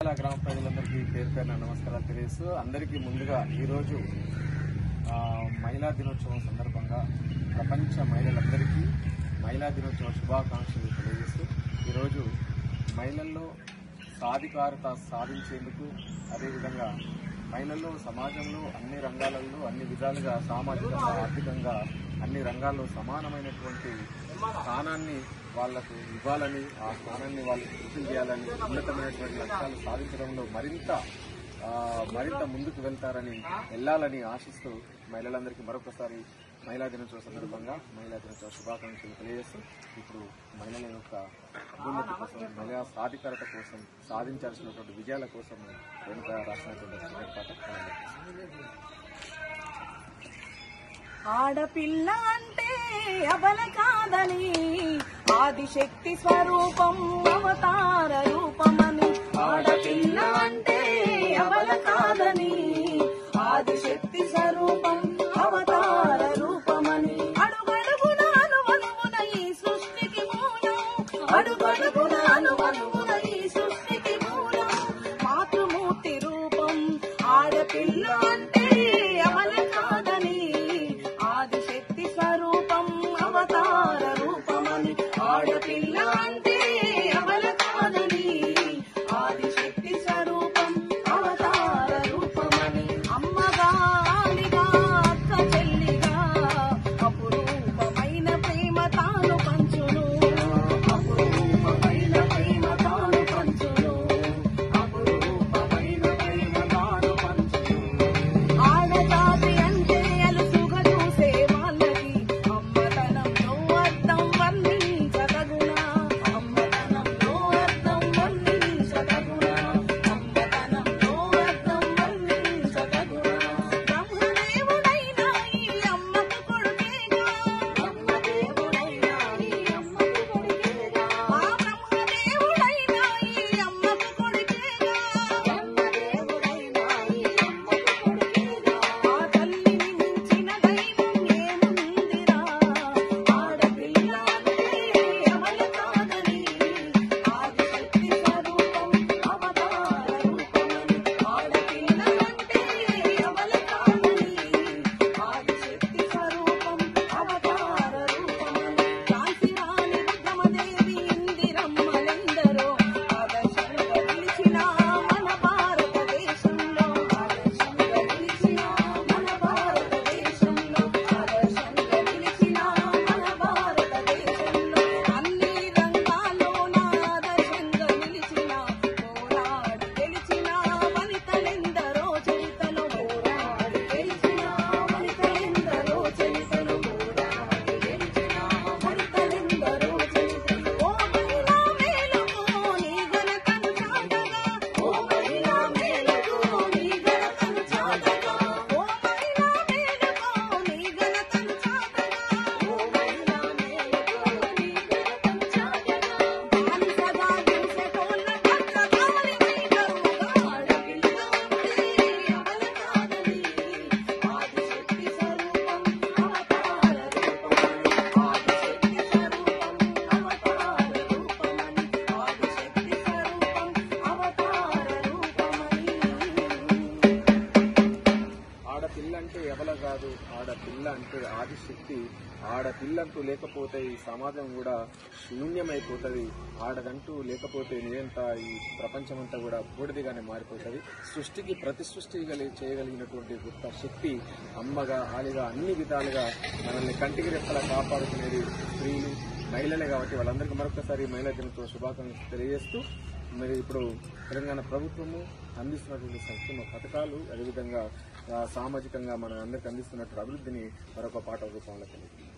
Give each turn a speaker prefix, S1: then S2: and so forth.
S1: గ్రామ ప్రజలందరికీ పేరు పేరున నమస్కారాలు తెలియజేస్తూ అందరికీ ముందుగా ఈరోజు మహిళా దినోత్సవం సందర్భంగా ప్రపంచ మహిళలందరికీ మహిళా దినోత్సవ శుభాకాంక్షలు తెలియజేస్తూ ఈరోజు మహిళల్లో సాధికారత సాధించేందుకు అదేవిధంగా మహిళల్లో సమాజంలో అన్ని రంగాలలో అన్ని విధాలుగా సామాజికంగా ఆర్థికంగా అన్ని రంగాల్లో సమానమైనటువంటి స్థానాన్ని వాళ్లకు ఇవ్వాలని ఆ స్థానాన్ని వాళ్ళు కృషి చేయాలని ఉన్నతమైనటువంటి లక్ష్యాలు సాధించడంలో మరింత ముందుకు వెళ్ళాలని ఆశిస్తూ మహిళలందరికీ మరొకసారి మహిళా దినోత్సవ సందర్భంగా మహిళా దినోత్సవ శుభాకాంక్షలు తెలియజేస్తూ ఇప్పుడు మహిళల యొక్క అభ్యున్నతి కోసం మహిళా సాధికారత కోసం సాధించాల్సినటువంటి విజయాల కోసం వెనుక రాసినటువంటి పాట
S2: ఆడపిల్ల అంటే అబల కాదని ఆదిశక్తి స్వరూపం అవతార రూపమని ఆడపిల్ల అంటే అబల కాదని ఆదిశక్తి స్వరూపం అవతార రూపమని అడుగడుగున అనువనువున ఈ సృష్టికి మూలం అడుగడుగున అనువనువున ఈ సృష్టికి మూలం మాతృమూర్తి రూపం ఆడపిల్ల అంటే అబల కాదని ఆదిశక్తి స్వరూపం అవతార రూపమని ఆడపిల్ల అంటే అబల కాదని ఆదిశక్తి స్వరూపం అవతార రూపమని అమ్మగా ఆలిగా అక్క చెల్లిగా అపురూపమైన ప్రేమ తాను పంచును అపురూపమైన ప్రేమ తాను పంచును అపురూపమైన ప్రేమ తాను పంచును ఆడజాతి అంటే అలుసుగా చూసే వాళ్ళకి అమ్మతనంలో అర్థం వర్ణించదగునా అమ్మతనంలో అర్థం వర్ణించదగునా అమ్మతనంలో అర్థం వర్ణించదగునా బ్రహ్మదేవుడైనా ఈ అమ్మకు కొడుకేగా బ్రహ్మదేవుడైనా ఈ అమ్మకు కొడుకేగా ఆ బ్రహ్మదేవుడైనా ఈ అమ్మకు కొడుకేగా బ్రహ్మదేవుడైనా ఈ అమ్మకు కొడుకేగా ఆ తల్లిని మించిన దైవం ఏముందిరా ఆడపిల్ల అంటే అమల కాదని ఆదిశక్తి స్వరూపం అవతార రూపమని ఆడపిల్ల అంటే అమల కాదని ఆదిశక్తి స్వరూపం అవతార రూపమని కాశీరాణి రుద్రమదేవి ఇందిరమ్మలెందరో ఆదర్శంగా నిలిచిన మన భారతదేశంలో ఆదర్శంగా నిలిచిన మన భారతదేశంలో ఆదర్శంగా నిలిచిన మన భారతదేశంలో అన్ని రంగాల్లోన ఆదర్శంగా నిలిచిన పోరాడి గెలిచిన వనితలెందరో చరితలో పోరాడి గెలిచిన వనితలెందరో చరితలో పోరాడి గెలిచిన వనితలెందరో చరితలో ఓ మహిళా మేలుకో నీ ఘనతను చాటగా ఓ మహిళా మేలుకో నీ ఘనతను చాటగా ఓ మహిళా మేలుకో నీ ఘనతను చాటగా ఓ మహిళా మేలుకో నీ ఘనతను చాటగా బానిసగా హింసతోళ్ళ పట్ల గాలి వైఖరుగా ఆడపిల్ల అంటే అబల కాదని ఆదిశక్తి స్వరూపం అవతార రూపమని ఆదిశక్తి స్వరూపం అవతార రూపమని ఆదిశక్తి స్వరూపం అవతార రూపమని
S1: ఆడపిల్ల అంటే ఎవల కాదు ఆడపిల్ల అంటే ఆదిశక్తి ఆడపిల్లంటూ లేకపోతే ఈ సమాజం కూడా శూన్యమైపోతుంది ఆడదంటూ లేకపోతే నిరంతా ఈ ప్రపంచమంతా కూడా బూడిదిగానే మారిపోతుంది సృష్టికి ప్రతి సృష్టి చేయగలిగినటువంటి గొప్ప శక్తి అమ్మగా ఆలిగా అన్ని విధాలుగా మనల్ని కంటికి రెప్పలా కాపాడుకునేది స్త్రీలు మహిళలే కాబట్టి వాళ్ళందరికీ మరొకసారి మహిళా దినోత్సవ శుభాకాంక్షలు తెలియజేస్తూ మరి ఇప్పుడు తెలంగాణ ప్రభుత్వము అందిస్తున్నటువంటి సంక్షేమ పథకాలు అదేవిధంగా సామాజికంగా మన అందరికి అందిస్తున్నటువంటి అభివృద్ధిని మరొక పాట రూపంలో తెలియదు.